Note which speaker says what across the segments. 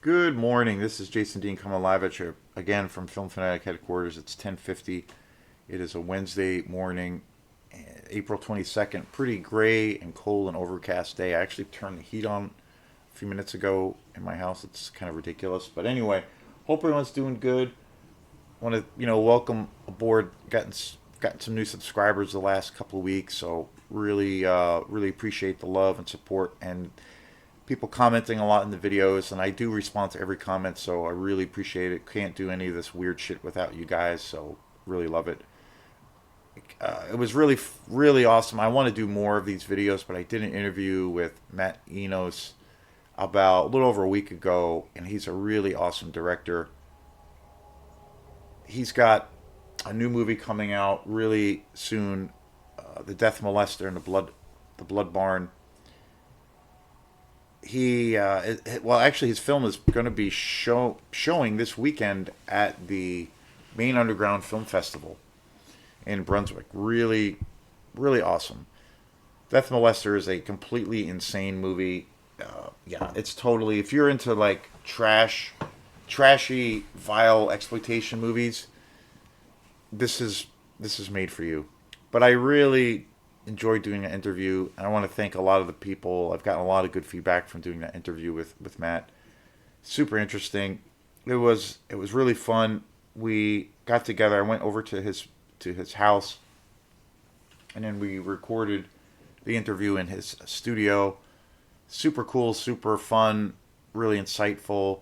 Speaker 1: Good morning. This is Jason Dean coming live at you again from Film Fanatic headquarters. It's 10:50. It is a Wednesday morning, April 22nd. Pretty gray and cold and overcast day. I actually turned the heat on a few minutes ago in my house. It's kind of ridiculous, but anyway, hope everyone's doing good. Want to welcome aboard. Gotten some new subscribers the last couple of weeks, so really appreciate the love and support and people commenting a lot in the videos, and I do respond to every comment, so I really appreciate it. Can't do any of this weird shit without you guys, so really love it. It was really awesome. I want to do more of these videos, but I did an interview with Matt Enos about a little over a week ago, and he's a really awesome director. He's got a new movie coming out really soon, The Death Molester and the Blood Barn. Actually, his film is going to be showing this weekend at the Maine Underground Film Festival in Brunswick. Really awesome. Death Molester is a completely insane movie. Yeah, it's totally, if you're into like trashy, vile exploitation movies, this is made for you. But I really enjoyed doing that interview, and I want to thank a lot of the people. I've gotten a lot of good feedback from doing that interview with Matt. Super interesting. It was really fun. We got together. I went over to his house, and then we recorded the interview in his studio. Super cool, super fun, really insightful.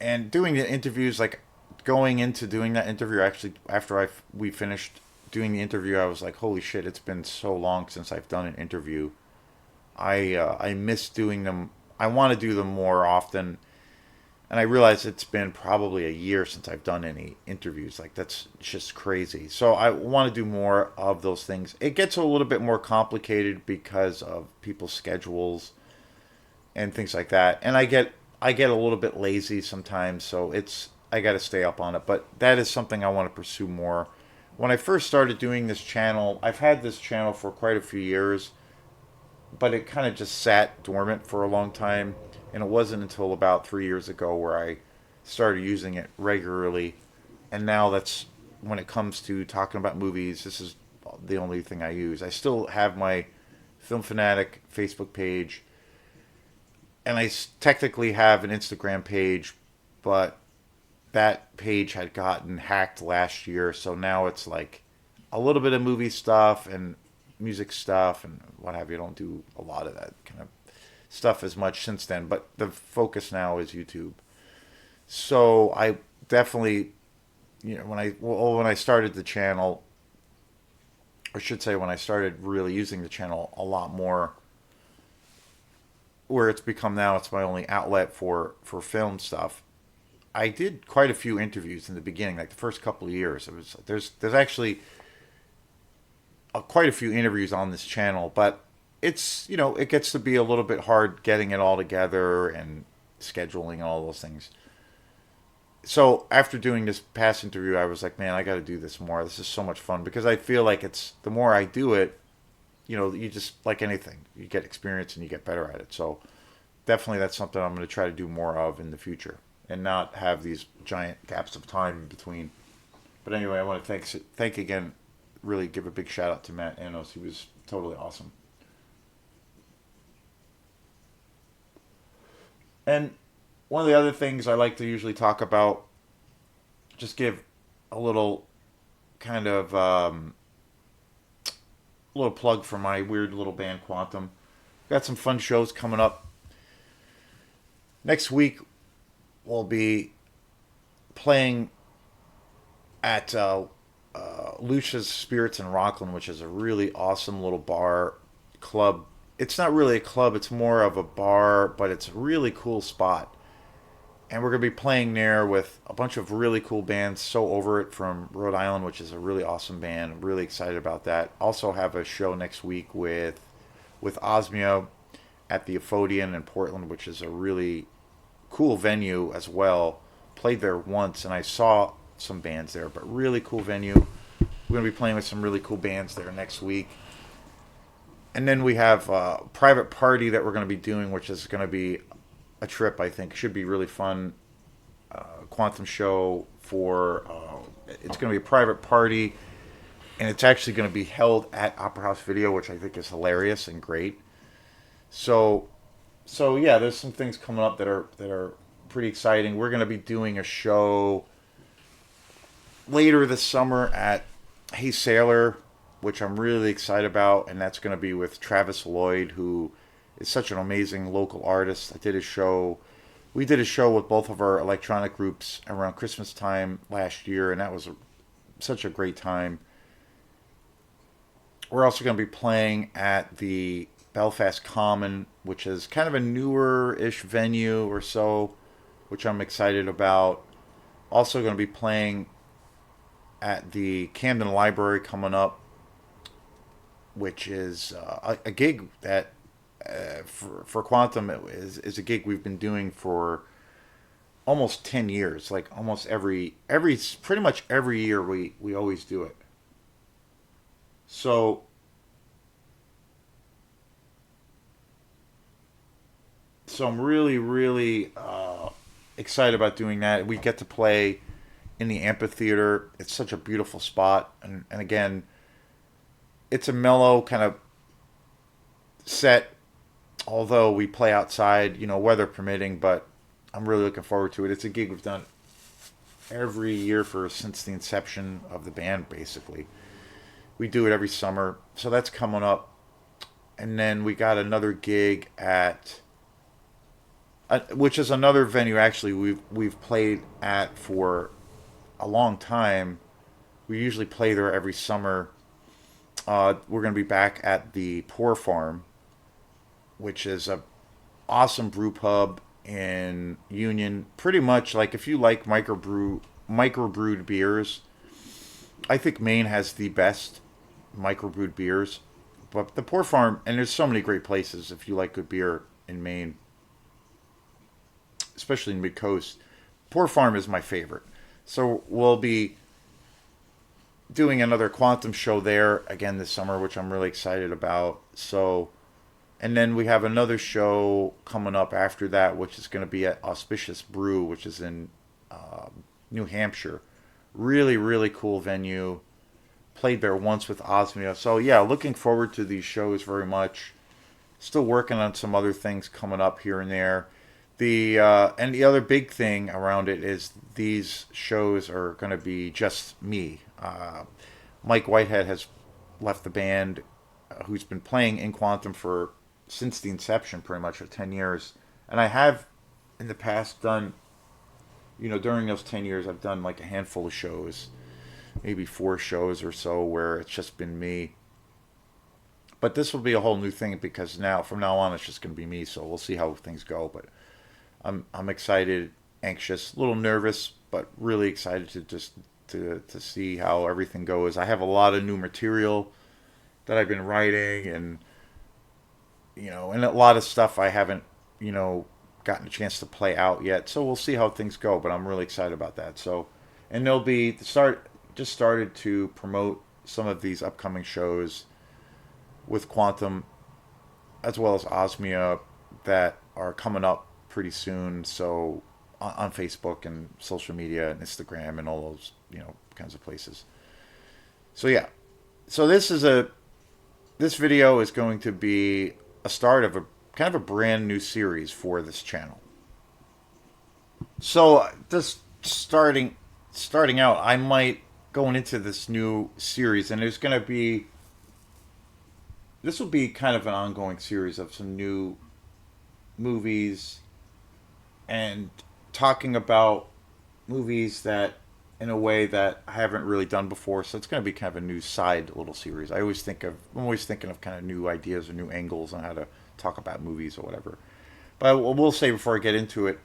Speaker 1: And doing the interviews, like going into doing that interview, actually after we finished doing the interview, I was like, holy shit, it's been so long since I've done an interview. I miss doing them. I want to do them more often, and I realize it's been probably a year since I've done any interviews. Like, that's just crazy. So I want to do more of those things. It gets a little bit more complicated because of people's schedules and things like that. And I get a little bit lazy sometimes, so I got to stay up on it. But that is something I want to pursue more. When I first started doing this channel, I've had this channel for quite a few years, but it kind of just sat dormant for a long time. And it wasn't until about 3 years ago where I started using it regularly. And now that's, when it comes to talking about movies, this is the only thing I use. I still have my Film Fanatic Facebook page, and technically have an Instagram page, but that page had gotten hacked last year, so now it's like a little bit of movie stuff and music stuff and what have you. I don't do a lot of that kind of stuff as much since then, but the focus now is YouTube. So I definitely, when I started the channel, or should say when I started really using the channel a lot more, where it's become now, it's my only outlet for film stuff. I did quite a few interviews in the beginning, like the first couple of years. It was there's actually quite a few interviews on this channel, but it gets to be a little bit hard getting it all together and scheduling and all those things. So after doing this past interview, I was like, man, I got to do this more. This is so much fun, because I feel like it's the more I do it, you just, like anything, you get experience and you get better at it. So definitely that's something I'm going to try to do more of in the future, and not have these giant gaps of time in between. But anyway, I want to thank again, really give a big shout out to Matt Anos. He was totally awesome. And one of the other things I like to usually talk about, just give a little kind of little plug for my weird little band Quantum. Got some fun shows coming up. Next week we'll be playing at Lucia's Spirits in Rockland, which is a really awesome little bar club. It's not really a club, it's more of a bar, but it's a really cool spot. And we're going to be playing there with a bunch of really cool bands. So Over It from Rhode Island, which is a really awesome band. I'm really excited about that. Also have a show next week with Osmia at the Ephodian in Portland, which is a really cool venue as well. Played there once, and I saw some bands there, but really cool venue. We're going to be playing with some really cool bands there next week. And then we have a private party that we're going to be doing, which is going to be a trip. I think should be really fun. Quantum show for it's going to be a private party, and it's actually going to be held at Opera House Video, which I think is hilarious and great. So so yeah, there's some things coming up that are pretty exciting. We're going to be doing a show later this summer at Hey Sailor, which I'm really excited about, and that's going to be with Travis Lloyd, who is such an amazing local artist. I did a show. We did a show with both of our electronic groups around Christmas time last year, and that was such a great time. We're also going to be playing at the Belfast Common, which is kind of a newer-ish venue or so, which I'm excited about. Also going to be playing at the Camden Library coming up, which is a gig that for Quantum is a gig we've been doing for almost 10 years. Like almost every pretty much every year we always do it. So so I'm really excited about doing that. We get to play in the amphitheater. It's such a beautiful spot, and again, it's a mellow kind of set. Although we play outside, weather permitting, but I'm really looking forward to it. It's a gig we've done every year for since the inception of the band. Basically, we do it every summer, so that's coming up. And then we got another gig at which is another venue actually we've played at for a long time. We usually play there every summer. We're going to be back at the Poor Farm, which is a awesome brew pub in Union. Pretty much like if you like microbrewed beers, I think Maine has the best microbrewed beers. But the Poor Farm, and there's so many great places if you like good beer in Maine, especially in Mid Coast. Poor Farm is my favorite. So we'll be doing another Quantum show there again this summer, which I'm really excited about. So, and then we have another show coming up after that, which is going to be at Auspicious Brew, which is in New Hampshire. Really cool venue. Played there once with Osmia. So yeah, looking forward to these shows very much. Still working on some other things coming up here and there. And the other big thing around it is these shows are going to be just me. Mike Whitehead has left the band, who's been playing in Quantum for since the inception, pretty much for 10 years. And I have in the past done, during those 10 years, I've done like a handful of shows, maybe 4 shows or so, where it's just been me. But this will be a whole new thing because from now on, it's just going to be me. So we'll see how things go. But I'm excited, anxious, a little nervous, but really excited to just to see how everything goes. I have a lot of new material that I've been writing, and and a lot of stuff I haven't gotten a chance to play out yet. So we'll see how things go. But I'm really excited about that. So, and there'll be just started to promote some of these upcoming shows with Quantum as well as Osmia that are coming up pretty soon. So on Facebook and social media and Instagram and all those kinds of places. So yeah, so this video is going to be a start of a kind of a brand new series for this channel. So just starting out, I might going into this new series, and this will be kind of an ongoing series of some new movies and talking about movies that in a way that I haven't really done before. So it's going to be kind of a new side little series. I'm always thinking of kind of new ideas or new angles on how to talk about movies or whatever. But I will say before I get into it,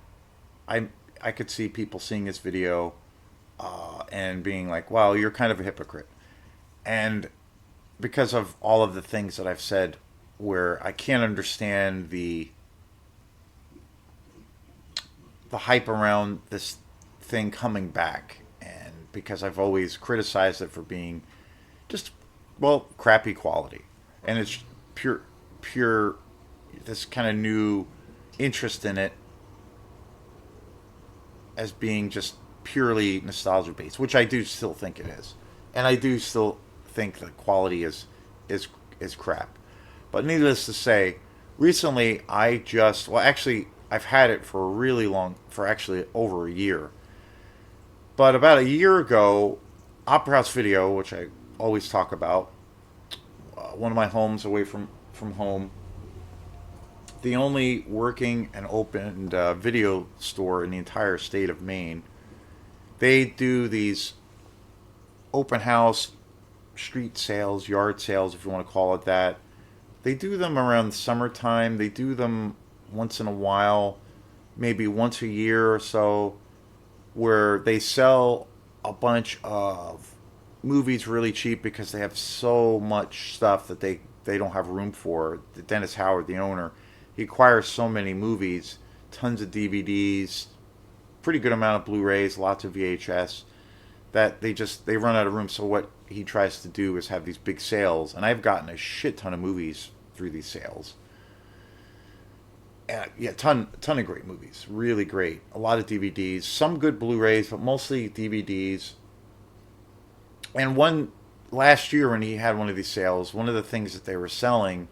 Speaker 1: I could see people seeing this video and being like, "Wow, you're kind of a hypocrite," and because of all of the things that I've said, where I can't understand the hype around this thing coming back, and because I've always criticized it for being just crappy quality, and it's pure this kind of new interest in it as being just purely nostalgia based, which I do still think it is, and I do still think the quality is is crap. But needless to say, recently I just well actually I've had it for a really long for actually over a year. But about a year ago, Opera House Video, which I always talk about, one of my homes away from home, the only working and opened video store in the entire state of Maine. They do these open house, street sales, yard sales, if you want to call it that. They do them around summertime. They do them once in a while, maybe once a year or so, where they sell a bunch of movies really cheap because they have so much stuff that they don't have room for. Dennis Howard, the owner, he acquires so many movies, tons of DVDs, pretty good amount of Blu-rays, lots of VHS, that they run out of room. So what he tries to do is have these big sales, and I've gotten a shit ton of movies through these sales. Yeah, ton of great movies, really great. A lot of DVDs, some good Blu-rays, but mostly DVDs. And one last year when he had one of these sales, one of the things that they were selling,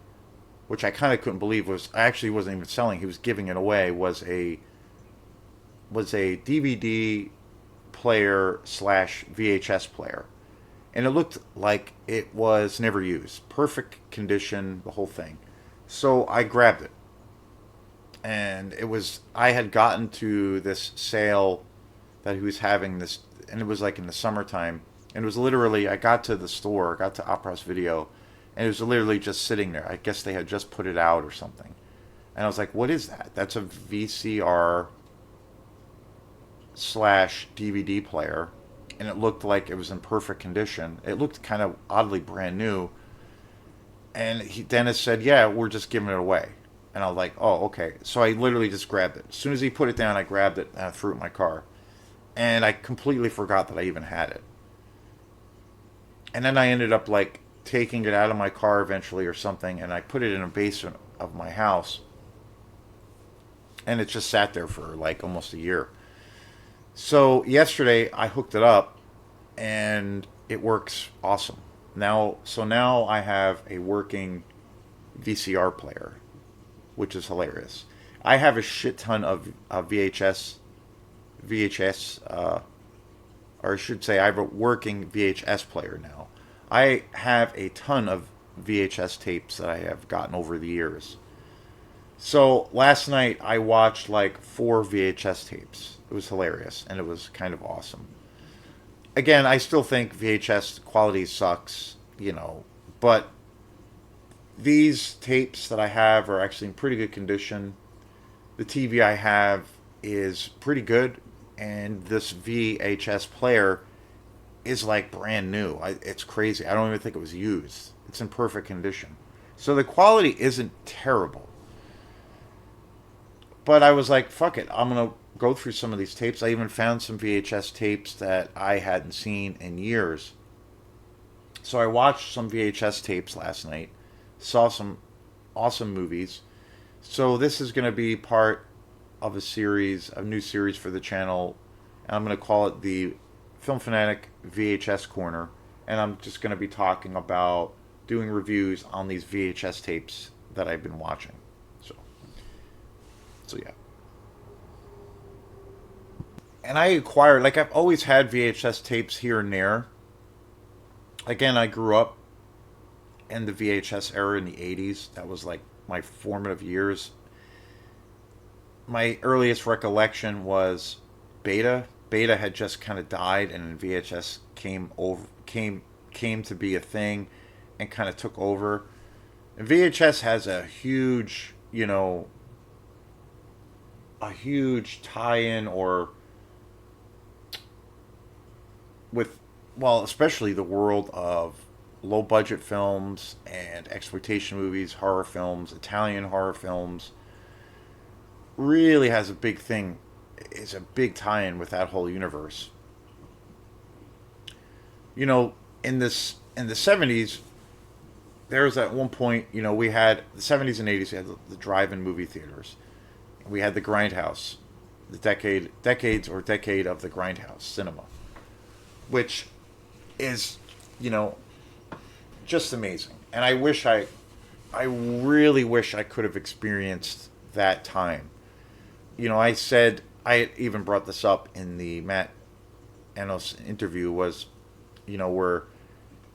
Speaker 1: which I kind of couldn't believe was actually wasn't even selling, he was giving it away, was a DVD player slash VHS player. And it looked like it was never used. Perfect condition, the whole thing. So I grabbed it. And it was, I had gotten to this sale that he was having this, and it was like in the summertime. And it was literally, I got to the store, got to Opera House Video, and it was literally just sitting there. I guess they had just put it out or something. And I was like, what is that? That's a VCR slash DVD player, and it looked like it was in perfect condition. It looked kind of oddly brand new. And Dennis said, "Yeah, we're just giving it away." And I was like, "Oh, okay." So I literally just grabbed it. As soon as he put it down, I grabbed it and I threw it in my car. And I completely forgot that I even had it. And then I ended up like taking it out of my car eventually or something, and I put it in a basement of my house. And it just sat there for like almost a year. So yesterday I hooked it up and it works awesome. Now I have a working VCR player, which is hilarious. I have a shit ton of VHS, or I should say, I have a working VHS player now. I have a ton of VHS tapes that I have gotten over the years. So last night I watched like 4 VHS tapes. It was hilarious and it was kind of awesome. Again, I still think VHS quality sucks, but these tapes that I have are actually in pretty good condition. The TV I have is pretty good, and this VHS player is like brand new. It's crazy. I don't even think it was used. It's in perfect condition. So the quality isn't terrible. But I was like, fuck it. I'm going to go through some of these tapes. I even found some VHS tapes that I hadn't seen in years. So I watched some VHS tapes last night, saw some awesome movies. So this is going to be part of a new series for the channel. And I'm going to call it the Film Fanatic VHS Corner. And I'm just going to be talking about doing reviews on these VHS tapes that I've been watching. So yeah. And I acquired, like, I've always had VHS tapes here and there. Again, I grew up in the VHS era in the 80s. That was like my formative years. My earliest recollection was Beta. Beta had just kind of died, and VHS came to be a thing and kind of took over. And VHS has a huge, a huge tie-in or with, well, especially the world of low budget films and exploitation movies, horror films, Italian horror films, really has a big thing. It's a big tie-in with that whole universe. In the 70s, there was at one point, we had the 70s and 80s, we had the drive-in movie theaters. We had the Grindhouse. the decade of the grindhouse cinema, which is, you know, just amazing. And I really wish I could have experienced that time. I even brought this up in the Matt Enos interview was, where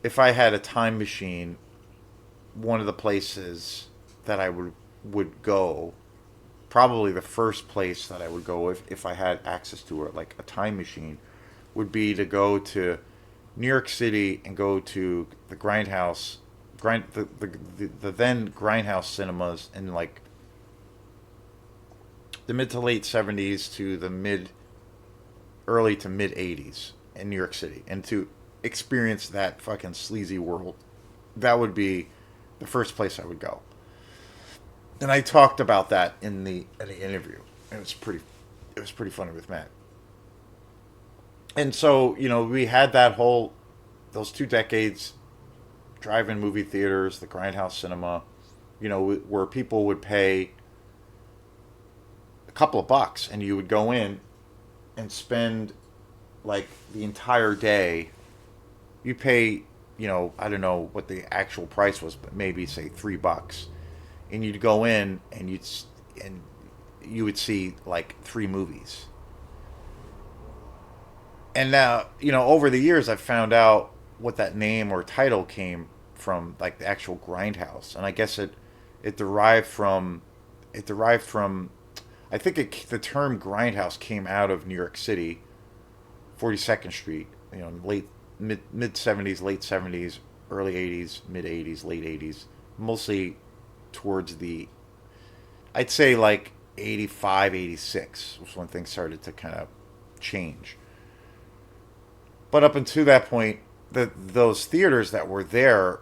Speaker 1: if I had a time machine, one of the places that I would go, probably the first place that I would go if I had access to it, like a time machine, would be to go to New York City and go to the Grindhouse, the then Grindhouse cinemas in like the mid to late '70s to the early to mid '80s in New York City, and to experience that fucking sleazy world. That would be the first place I would go. And I talked about that in the interview. It was pretty funny with Matt. And so, we had those 2 decades, drive-in movie theaters, the Grindhouse Cinema, where people would pay a couple of bucks and you would go in and spend like the entire day. You pay, I don't know what the actual price was, but maybe say $3, and you'd go in and you would see like 3 movies. And now, over the years, I've found out what that name or title came from, like the actual Grindhouse, and I guess it derived from it derived from I think the term Grindhouse came out of New York City, 42nd Street, late mid '70s, late '70s, early '80s, mid '80s, late '80s, mostly towards I'd say like 85, 86 was when things started to kind of change. But up until that point, those theaters that were there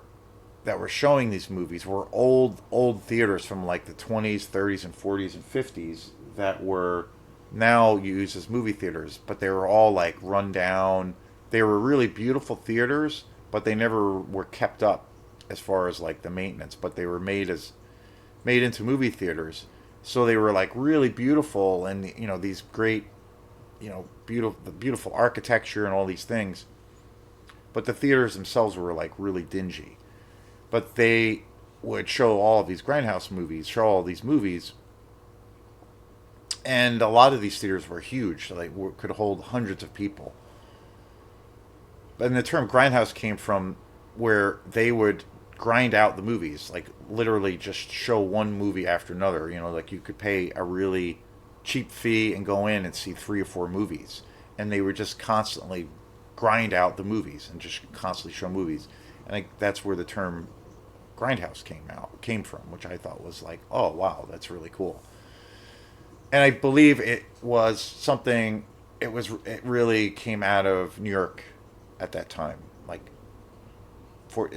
Speaker 1: that were showing these movies were old theaters from like the 20s, 30s, and 40s and 50s that were now used as movie theaters, but they were all like run down. They were really beautiful theaters, but they never were kept up as far as like the maintenance, but they were made into movie theaters. So they were like really beautiful, and these great, beautiful architecture and all these things. But the theaters themselves were like really dingy. But they would show all of these Grindhouse movies, show all these movies, and a lot of these theaters were huge. So they could hold hundreds of people. And the term Grindhouse came from where they would grind out the movies, like literally just show one movie after another. Like you could pay a really cheap fee and go in and see 3 or 4 movies, and they would just constantly grind out the movies and just constantly show movies. And that's where the term Grindhouse came from, which I thought was like, oh wow, that's really cool. And I believe it was something. It really came out of New York at that time, like for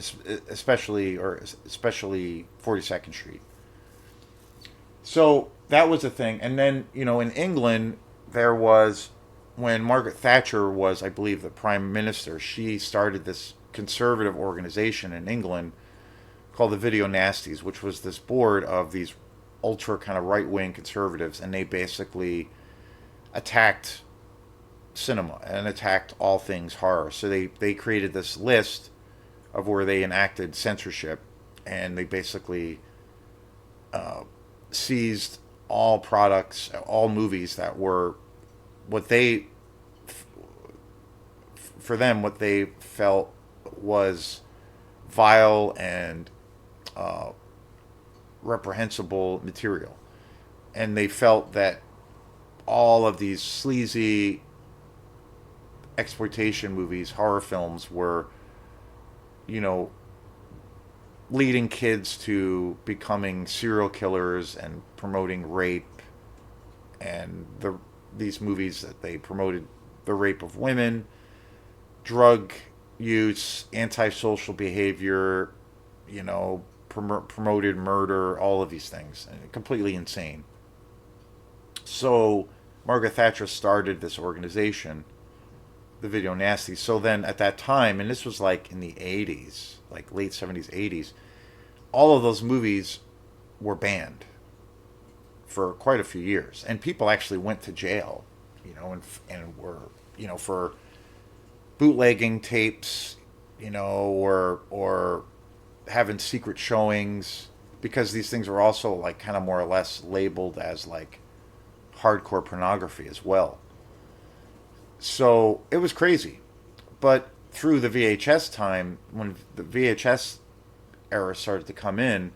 Speaker 1: especially 42nd Street. So that was a thing. And then, in England, there was, when Margaret Thatcher was, I believe, the prime minister, she started this conservative organization in England called the Video Nasties, which was this board of these ultra kind of right wing conservatives, and they basically attacked cinema and attacked all things horror. So they created this list of where they enacted censorship, and they basically seized all products, all movies that were what they, for them, what they felt was vile and reprehensible material. And they felt that all of these sleazy exploitation movies, horror films, were, you know, leading kids to becoming serial killers and promoting rape. And these movies that they promoted the rape of women, drug use, antisocial behavior, you know, promoted murder, all of these things. Completely insane. So Margaret Thatcher started this organization, the Video Nasties. So then at that time, and this was like in the 80s, like late 70s, 80s, all of those movies were banned for quite a few years, and people actually went to jail, and were, for bootlegging tapes, or having secret showings, because these things were also like kind of more or less labeled as like hardcore pornography as well. So it was crazy. But through the VHS time, when the VHS era started to come in,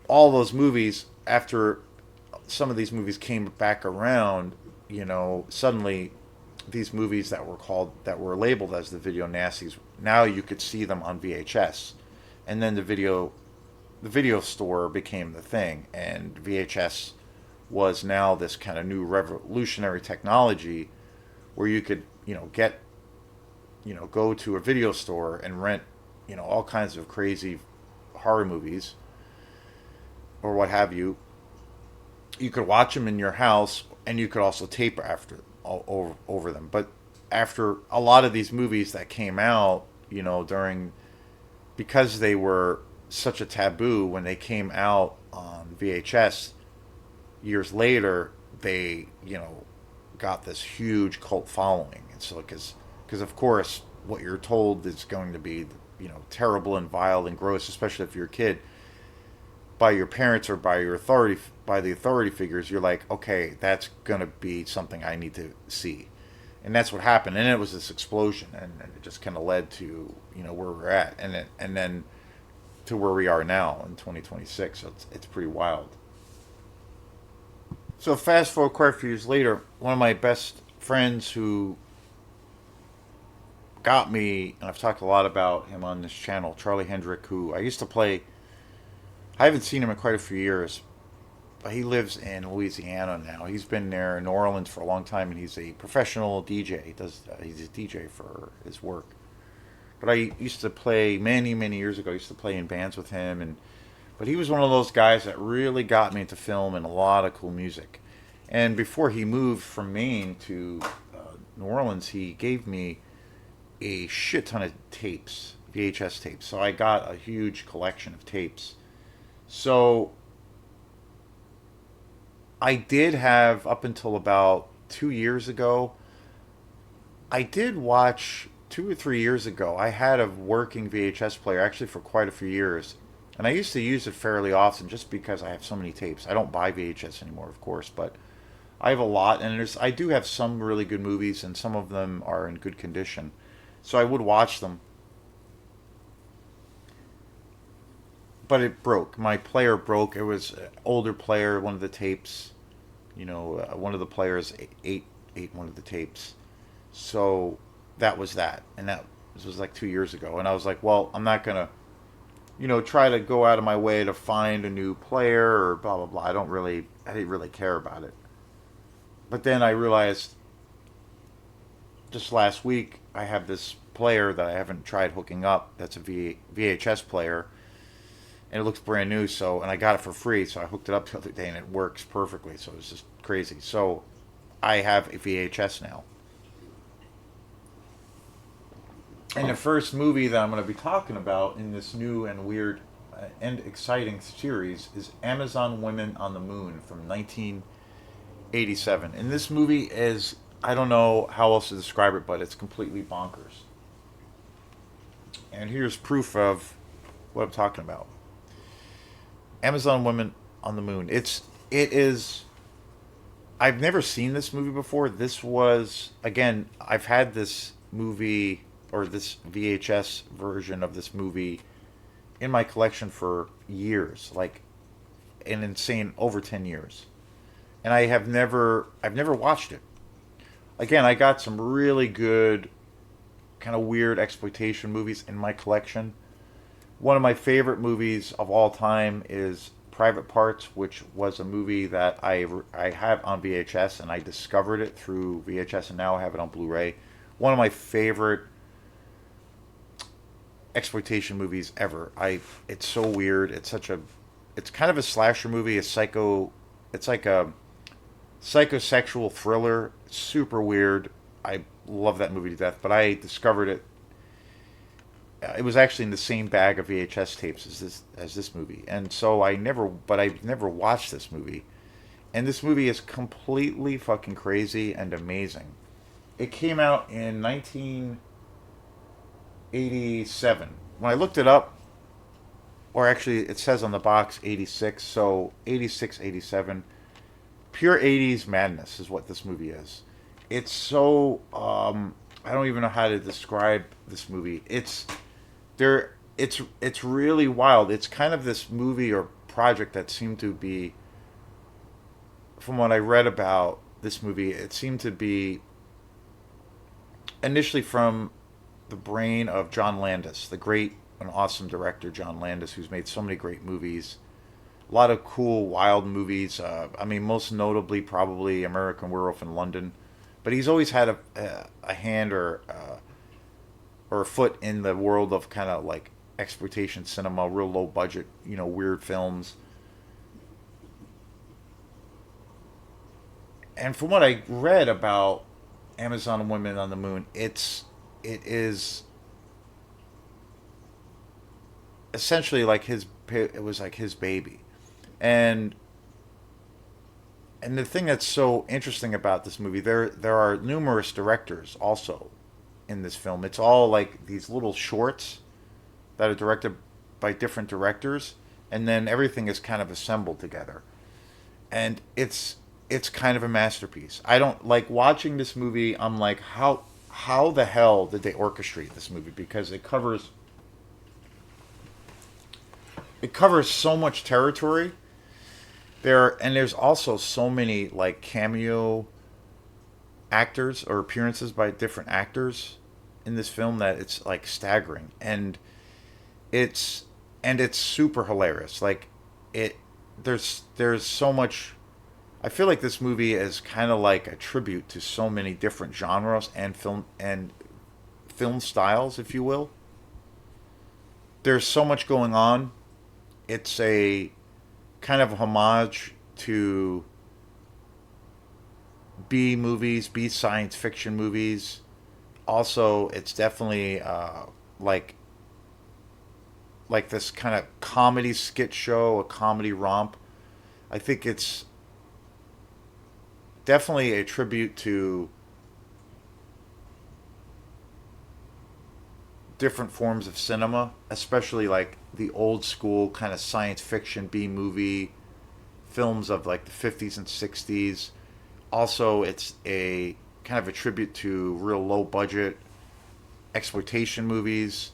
Speaker 1: all those movies, after some of these movies came back around, suddenly these movies that were labeled as the video nasties, now you could see them on VHS. And then the video store became the thing, and VHS was now this kind of new revolutionary technology where you could, go to a video store and rent, all kinds of crazy horror movies or what have you. You could watch them in your house, and you could also tape over them. But after a lot of these movies that came out, during, because they were such a taboo when they came out on VHS years later, they, got this huge cult following. And so, because of course, what you're told is going to be, terrible and vile and gross, especially if you're a kid, by your parents or by the authority figures, you're like, okay, that's gonna be something I need to see, and that's what happened. And it was this explosion, and it just kind of led to where we're at, and then to where we are now in 2026. So it's pretty wild. So fast forward quite a few years later, one of my best friends who got me, and I've talked a lot about him on this channel, Charlie Hendrick, who I used to play. I haven't seen him in quite a few years, but he lives in Louisiana now. He's been there in New Orleans for a long time, and he's a professional DJ. He's a DJ for his work. But I used to play many, many years ago. I used to play in bands with him, but he was one of those guys that really got me into film and a lot of cool music. And before he moved from Maine to New Orleans, he gave me a shit ton of tapes, VHS tapes. So I got a huge collection of tapes. So I did have, up until about 2 years ago, I did watch 2 or 3 years ago. I had a working VHS player actually for quite a few years. And I used to use it fairly often just because I have so many tapes. I don't buy VHS anymore, of course, but I have a lot. And I do have some really good movies, and some of them are in good condition. So I would watch them. But it broke. My player broke. It was an older player. One of the tapes, one of the players ate one of the tapes. So that was that, and that this was like 2 years ago. And I was like, well, I'm not gonna, try to go out of my way to find a new player or blah blah blah. I didn't really care about it. But then I realized just last week I have this player that I haven't tried hooking up. That's a VHS player, and it looks brand new. So, and I got it for free, so I hooked it up the other day, and it works perfectly. So it's just crazy. So I have a VHS now. And the first movie that I'm going to be talking about in this new and weird and exciting series is Amazon Women on the Moon from 1987. And this movie is, I don't know how else to describe it, but it's completely bonkers. And here's proof of what I'm talking about. Amazon Women on the Moon. It is. I've never seen this movie before. This was, again, I've had this movie, or this VHS version of this movie, in my collection for years, like an insane over 10 years. And I've never watched it. Again, I got some really good kind of weird exploitation movies in my collection. One of my favorite movies of all time is Private Parts, which was a movie that I have on VHS, and I discovered it through VHS, and now I have it on Blu-ray. One of my favorite exploitation movies ever. It's so weird. It's kind of a slasher movie, it's like a psychosexual thriller. Super weird. I love that movie to death, but I discovered it. It was actually in the same bag of VHS tapes as this movie, and so I've never watched this movie. And this movie is completely fucking crazy and amazing. It came out in 1987. When I looked it up, or actually it says on the box 86, so 86, 87. Pure 80s madness is what this movie is. It's so I don't even know how to describe this movie. It's really wild. It's kind of this movie or project that seemed to be, from what I read about this movie, it seemed to be initially from the brain of John Landis, the great and awesome director John Landis, who's made so many great movies. A lot of cool, wild movies. I mean, most notably, probably American Werewolf in London. But he's always had a hand or a foot in the world of kind of like exploitation cinema, real low budget, weird films. And from what I read about Amazon Women on the Moon, it is essentially like it was like his baby. And and the thing that's so interesting about this movie, there are numerous directors also in this film. It's all like these little shorts that are directed by different directors, and then everything is kind of assembled together. And it's kind of a masterpiece. I don't like watching this movie. I'm like, how the hell did they orchestrate this movie? Because it covers so much territory there, and there's also so many like cameo actors or appearances by different actors in this film that it's like staggering. It's and it's super hilarious. Like it there's so much. I feel like this movie is kind of like a tribute to so many different genres and film styles, if you will. There's so much going on. It's a kind of a homage to B movies, B science fiction movies. Also, it's definitely like this kind of comedy skit show, a comedy romp. I think it's definitely a tribute to different forms of cinema, especially like the old school kind of science fiction B movie films of like the 50s and 60s. Also, it's a kind of a tribute to real low budget exploitation movies.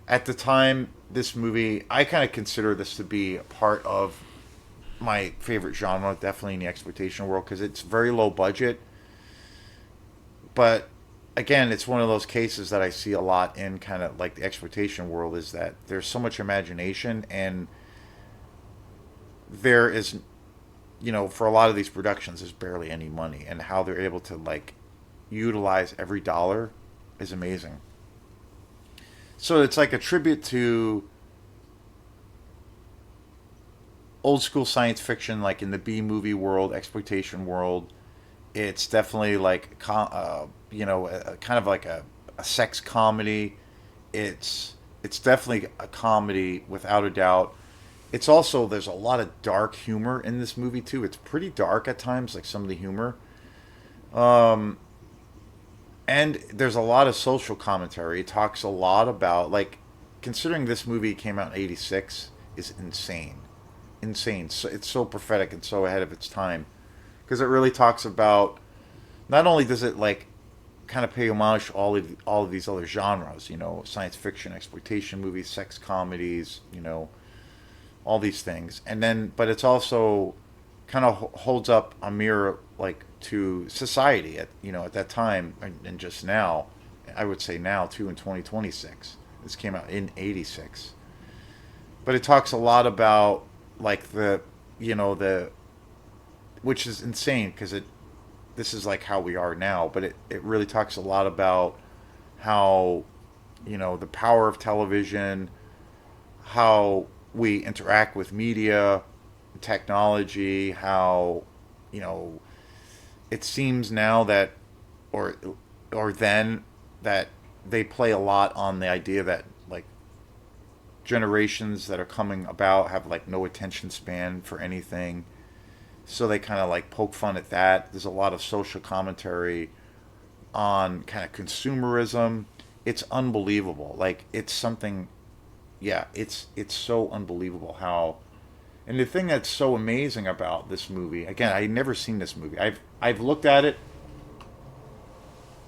Speaker 1: At the time, this movie, I kind of consider this to be a part of my favorite genre, definitely in the exploitation world, because it's very low budget. But again, it's one of those cases that I see a lot in kind of like the exploitation world, is that there's so much imagination, and there is, for a lot of these productions, there's barely any money, and how they're able to like utilize every dollar is amazing. So it's like a tribute to old school science fiction, like in the B movie world, exploitation world. It's definitely like kind of like a sex comedy. It's definitely a comedy without a doubt. It's also, there's a lot of dark humor in this movie too. It's pretty dark at times, like some of the humor. And there's a lot of social commentary. It talks a lot about, like, considering this movie came out in '86 is insane, insane. So it's so prophetic and so ahead of its time, because it really talks about, not only does it like kind of pay homage to all of these other genres, science fiction, exploitation movies, sex comedies, all these things, and then but it's also kind of holds up a mirror like to society at that time, and just now. I would say now too, in 2026. This came out in '86, but it talks a lot about like the which is insane, because this is like how we are now, but it really talks a lot about how the power of television, how we interact with media, technology, how you know it seems now that, or or then, that they play a lot on the idea that like generations that are coming about have like no attention span for anything. So they kind of like poke fun at that. There's a lot of social commentary on kind of consumerism. It's unbelievable. Like it's something, yeah, it's so unbelievable how. And the thing that's so amazing about this movie, again, I've never seen this movie. I've looked at it.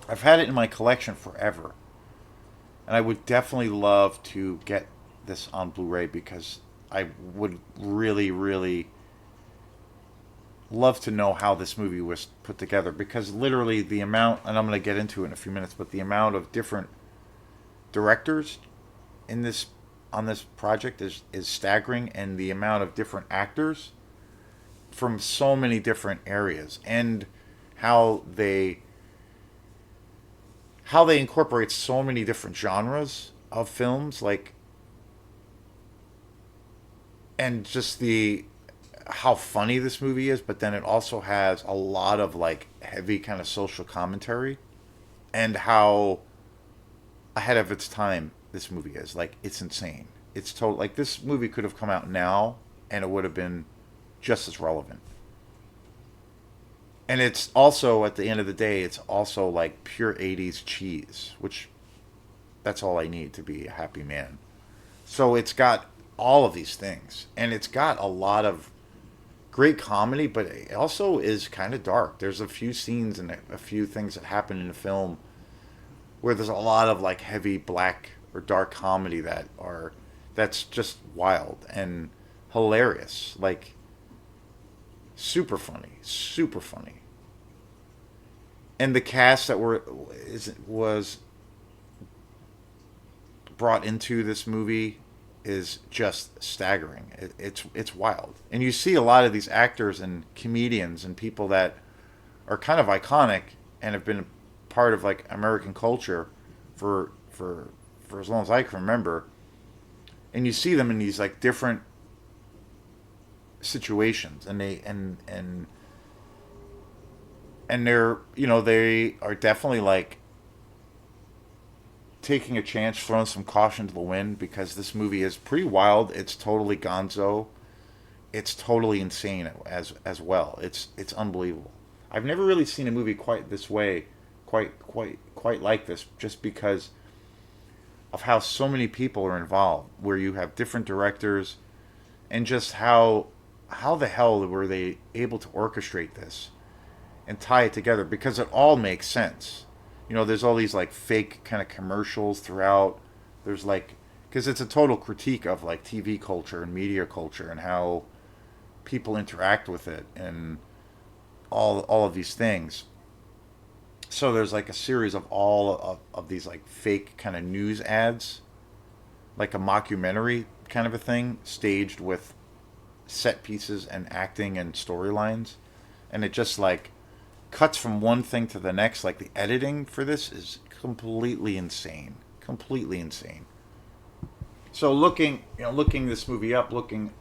Speaker 1: I've had it in my collection forever. And I would definitely love to get this on Blu-ray because I would really, really love to know how this movie was put together. Because literally the amount, and I'm going to get into it in a few minutes, but the amount of different directors in this on this project is staggering, and the amount of different actors from so many different areas, and how they how they incorporate so many different genres of films, like, and just the how funny this movie is, but then it also has a lot of like heavy kind of social commentary, and how ahead of its time this movie is. Like it's insane. It's total like this movie could have come out now and it would have been just as relevant. And it's also at the end of the day, it's also like pure '80s cheese, which that's all I need to be a happy man. So it's got all of these things, and it's got a lot of great comedy, but it also is kind of dark. There's a few scenes and a few things that happen in the film where there's a lot of like heavy black or dark comedy that's just wild and hilarious, like super funny. And the cast that was brought into this movie is just staggering. It's wild, and you see a lot of these actors and comedians and people that are kind of iconic and have been part of like American culture for as long as I can remember. And you see them in these like different situations, and they're they are definitely like taking a chance, throwing some caution to the wind, because this movie is pretty wild. It's totally gonzo. It's totally insane as well. It's unbelievable. I've never really seen a movie quite this way, quite like this, just because of how so many people are involved, where you have different directors, and just how the hell were they able to orchestrate this and tie it together, because it all makes sense. There's all these like fake kind of commercials throughout. There's like, because it's a total critique of like TV culture and media culture and how people interact with it and all of these things. So there's like a series of of these like fake kind of news ads, like a mockumentary kind of a thing, staged with set pieces and acting and storylines. And it just like cuts from one thing to the next. Like the editing for this is completely insane. Completely insane. So looking this movie up, looking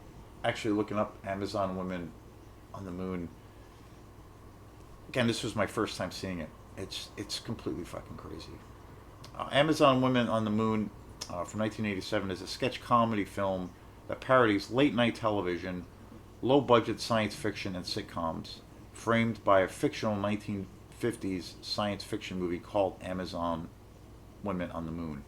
Speaker 1: up Amazon Women on the Moon. Again, this was my first time seeing it. It's completely fucking crazy. Amazon Women on the Moon from 1987 is a sketch comedy film that parodies late night television, low budget science fiction, and sitcoms, framed by a fictional 1950s science fiction movie called Amazon Women on the Moon.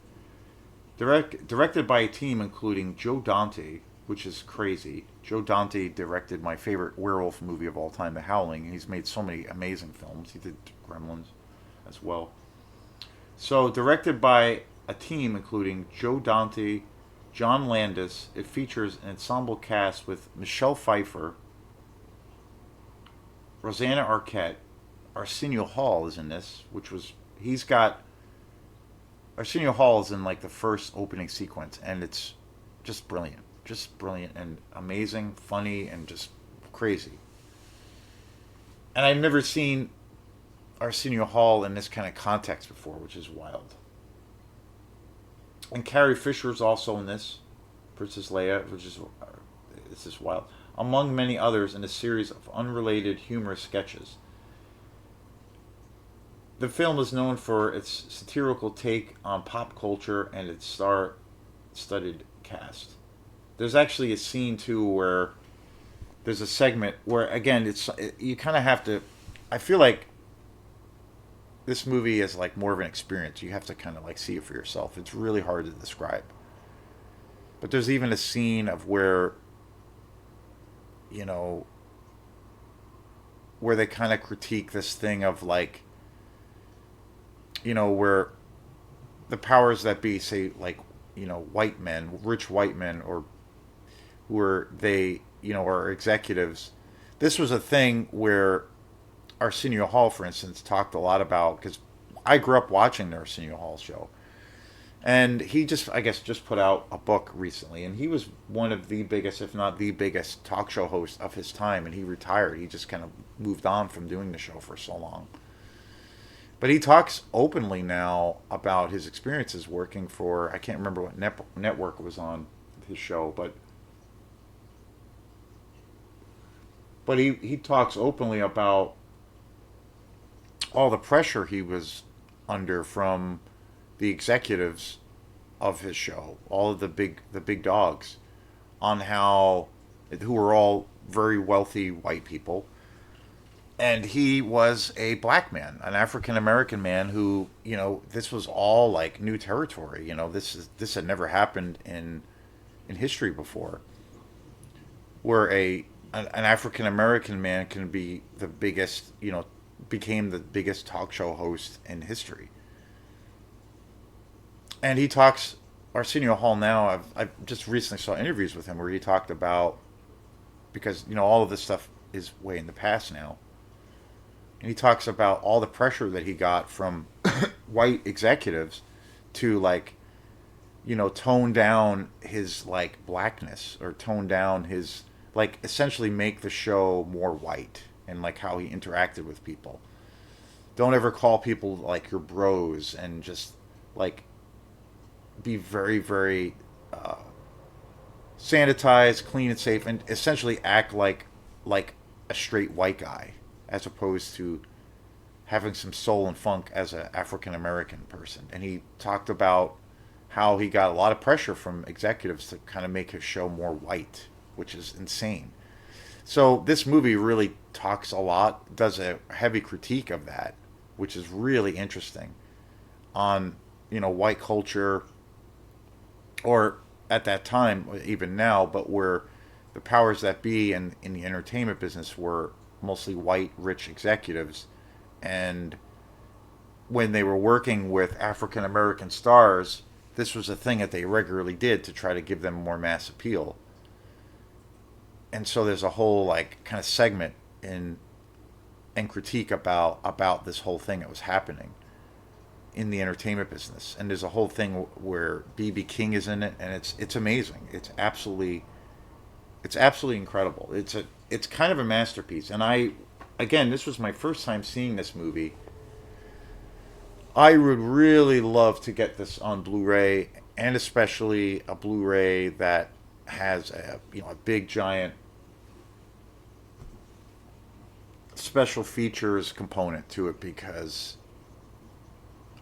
Speaker 1: Directed by a team including Joe Dante, which is crazy. Joe Dante directed my favorite werewolf movie of all time, The Howling. He's made so many amazing films. He did Gremlins as well. So, directed by a team including Joe Dante, John Landis, it features an ensemble cast with Michelle Pfeiffer, Rosanna Arquette, Arsenio Hall is in this, he's got, Arsenio Hall is in like the first opening sequence, and it's just brilliant and amazing, funny, and just crazy. And I've never seen Arsenio Hall in this kind of context before, which is wild. And Carrie Fisher is also in this, Princess Leia, which is it's just wild. Among many others in a series of unrelated humorous sketches. The film is known for its satirical take on pop culture and its star-studded cast. There's actually a scene too where there's a segment where again you kind of have to. I feel like this movie is like more of an experience. You have to kind of like see it for yourself. It's really hard to describe. But there's even a scene of where you know where they kind of critique this thing of like where the powers that be say like white men, rich white men, or where they are executives. This was a thing where Arsenio Hall, for instance, talked a lot about because I grew up watching the Arsenio Hall show, and he just I guess just put out a book recently, and he was one of the biggest, if not the biggest, talk show host of his time, and he retired. He just kind of moved on from doing the show for so long. But he talks openly now about his experiences working for I can't remember what network was on his show, but he talks openly about all the pressure he was under from the executives of his show, all of the big dogs, on how who were all very wealthy white people, and he was a black man, an African American man who this was all like new territory. This had never happened in history before, where an African American man can be the biggest became the biggest talk show host in history. And he talks Arsenio Hall now. I've just recently saw interviews with him where he talked about because all of this stuff is way in the past now, and he talks about all the pressure that he got from white executives to like tone down his like blackness or tone down his like essentially make the show more white and like how he interacted with people. Don't ever call people like your bros and just like be very, very sanitized, clean, and safe, and essentially act like a straight white guy, as opposed to having some soul and funk as an African American person. And he talked about how he got a lot of pressure from executives to kind of make his show more white, which is insane. So this movie really talks a lot, does a heavy critique of that, which is really interesting on white culture, or at that time, even now, but where the powers that be in the entertainment business were mostly white, rich executives. And when they were working with African American stars, this was a thing that they regularly did to try to give them more mass appeal. And so there's a whole like kind of segment in and critique about this whole thing that was happening in the entertainment business. And there's a whole thing where BB King is in it, and it's amazing. It's absolutely incredible. It's kind of a masterpiece. And again, this was my first time seeing this movie. I would really love to get this on Blu-ray, and especially a Blu-ray that has a big giant special features component to it, because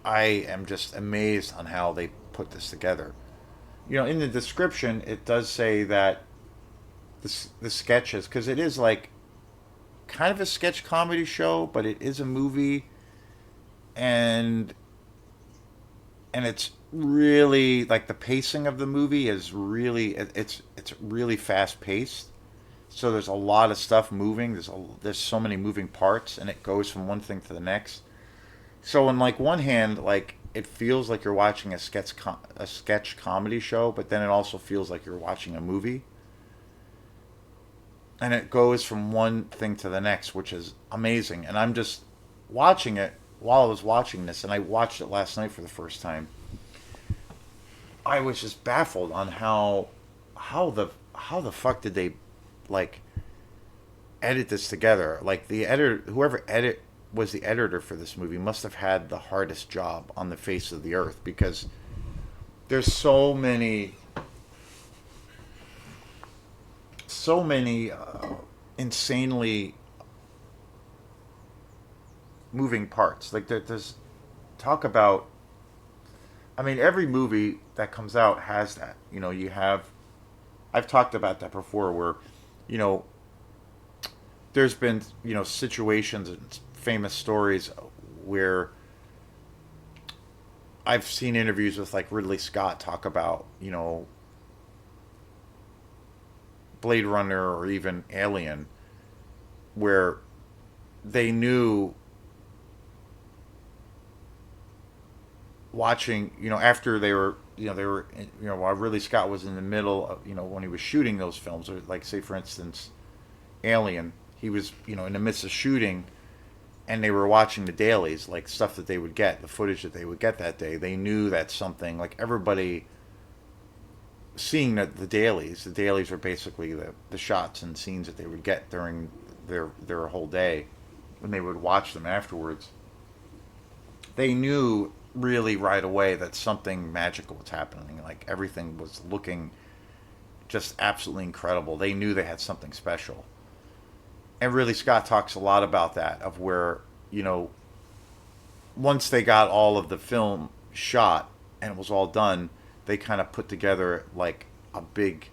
Speaker 1: I am just amazed on how they put this together. In the description, it does say that the sketches, because it is like kind of a sketch comedy show, but it is a movie, and it's really like the pacing of the movie is really it's really fast paced. So there's a lot of stuff moving. There's so many moving parts, and it goes from one thing to the next. So on like one hand, like it feels like you're watching a sketch comedy show, but then it also feels like you're watching a movie. And it goes from one thing to the next, which is amazing. And I'm just watching it while I was watching this, and I watched it last night for the first time. I was just baffled on how the fuck did they like edit this together? Like the editor, whoever edit was the editor for this movie, must have had the hardest job on the face of the earth, because there's so many insanely moving parts. Like there's talk about. I mean, every movie that comes out has that. You have. I've talked about that before, where, you know, there's been, situations and famous stories where I've seen interviews with like Ridley Scott talk about, Blade Runner or even Alien, where they knew watching, after while Ridley Scott was in the middle of, when he was shooting those films, or like say for instance, Alien, he was, in the midst of shooting, and they were watching the dailies, like stuff that they would get, the footage that they would get that day. They knew that something, like everybody seeing the dailies. The dailies were basically the shots and scenes that they would get during their whole day when they would watch them afterwards. They knew really right away that something magical was happening. Like everything was looking just absolutely incredible. They knew they had something special. And really, Scott talks a lot about that, of where, once they got all of the film shot and it was all done, they kind of put together like a big,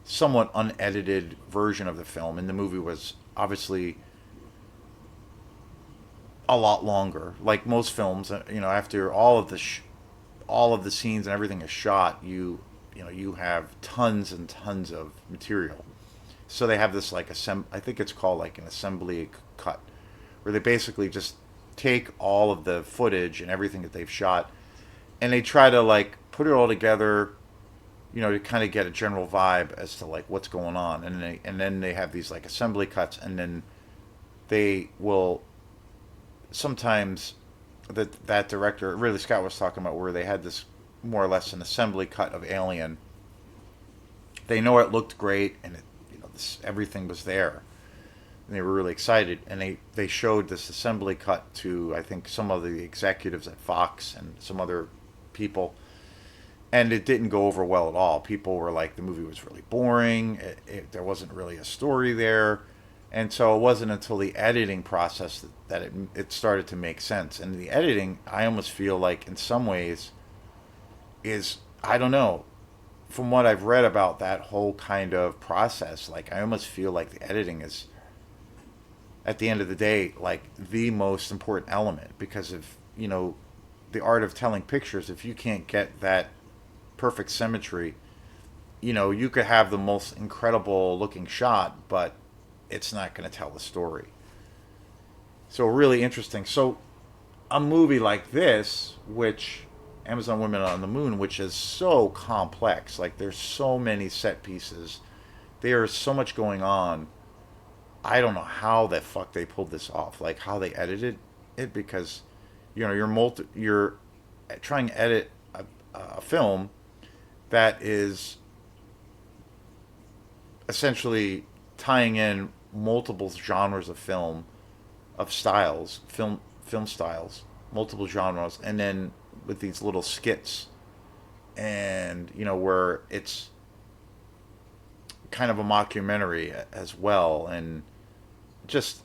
Speaker 1: somewhat unedited version of the film. And the movie was obviously a lot longer. Like most films, after all of the scenes and everything is shot, you have tons and tons of material. So they have this like I think it's called like an assembly cut, where they basically just take all of the footage and everything that they've shot, and they try to like put it all together, to kind of get a general vibe as to like what's going on, and then they have these like assembly cuts, and then they will sometimes that director really Scott was talking about, where they had this more or less an assembly cut of Alien. They know it looked great, and everything was there, and they were really excited, and they showed this assembly cut to, I think, some of the executives at Fox and some other people, and it didn't go over well at all. People were like, the movie was really boring. There wasn't really a story there. And so it wasn't until the editing process that it started to make sense. And the editing, I almost feel like in some ways is, I don't know, from what I've read about that whole kind of process, like I almost feel like the editing is, at the end of the day, like the most important element, because of, the art of telling pictures. If you can't get that perfect symmetry, you could have the most incredible looking shot, but it's not going to tell the story. So really interesting. So a movie like this, which Amazon Women on the Moon, which is so complex, like there's so many set pieces, there's so much going on. I don't know how the fuck they pulled this off, like how they edited it, because you're trying to edit a film that is essentially tying in multiple genres of film, of styles, film styles, multiple genres, and then with these little skits, and where it's kind of a mockumentary as well, and just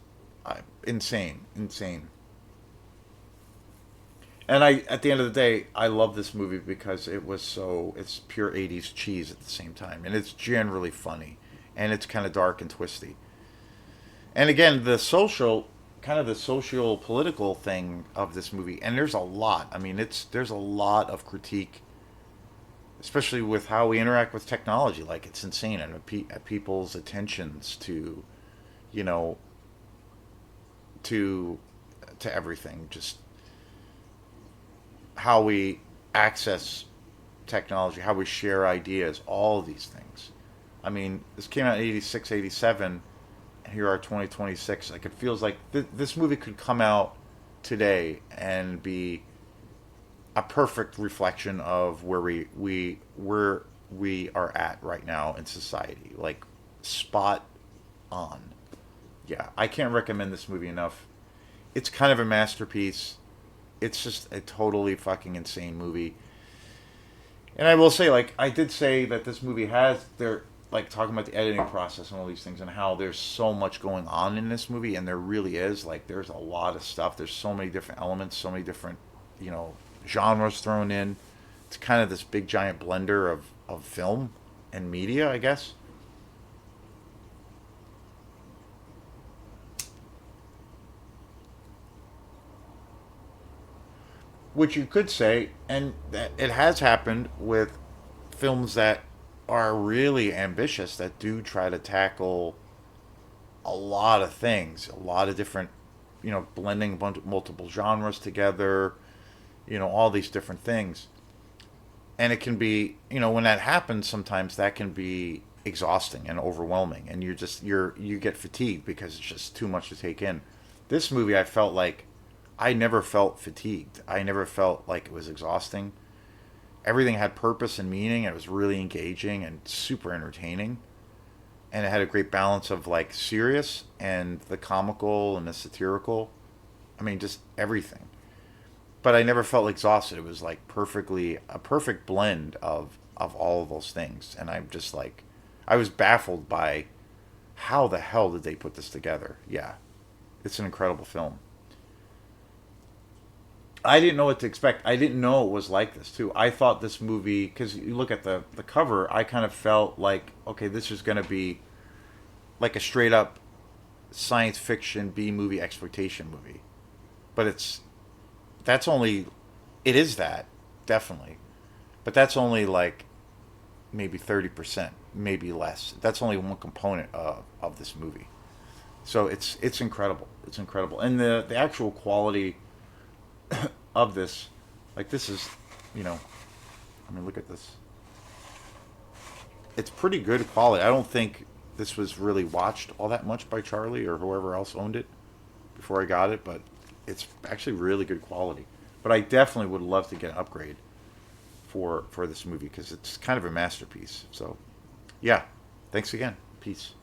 Speaker 1: insane. And at the end of the day, I love this movie because it's pure '80s cheese at the same time, and it's generally funny, and it's kind of dark and twisty. And again, the social political thing of this movie, and there's a lot. I mean, there's a lot of critique, especially with how we interact with technology. Like it's insane, and at people's attentions to, you know, to everything. Just how we access technology, how we share ideas, all of these things. I mean, this came out in 86, 87, and here are 2026. Like, it feels like this movie could come out today and be a perfect reflection of where we are at right now in society. Like, spot on. Yeah, I can't recommend this movie enough. It's kind of a masterpiece. It's just a totally fucking insane movie. And I will say, like, I did say that this movie has their, like, talking about the editing process and all these things and how there's so much going on in this movie, and there really is. Like, there's a lot of stuff. There's so many different elements, so many different, genres thrown in. It's kind of this big giant blender of film and media, I guess. which you could say, and that it has happened with films that are really ambitious that do try to tackle a lot of things, a lot of different, blending a bunch of multiple genres together, all these different things. And it can be, when that happens, sometimes that can be exhausting and overwhelming, and you get fatigued because it's just too much to take in. This movie, I felt like I never felt fatigued. I never felt like it was exhausting. Everything had purpose and meaning. It was really engaging and super entertaining, and it had a great balance of like serious and the comical and the satirical. I mean, just everything. But I never felt exhausted. It was like perfectly a perfect blend of all of those things, and I'm just like, I was baffled by how the hell did they put this together? Yeah, it's an incredible film. I didn't know what to expect. I didn't know it was like this too. I thought this movie, because you look at the cover, I kind of felt like, okay, this is going to be like a straight up science fiction B movie exploitation movie. But that's only, it is that, definitely. But that's only like maybe 30%, maybe less. That's only one component of this movie. So it's incredible. It's incredible. And the actual quality of this, like this is, you know, I mean, look at this. It's pretty good quality. I don't think this was really watched all that much by Charlie or whoever else owned it before I got it, but it's actually really good quality. But I definitely would love to get an upgrade for this movie because it's kind of a masterpiece. So, yeah, thanks again. Peace.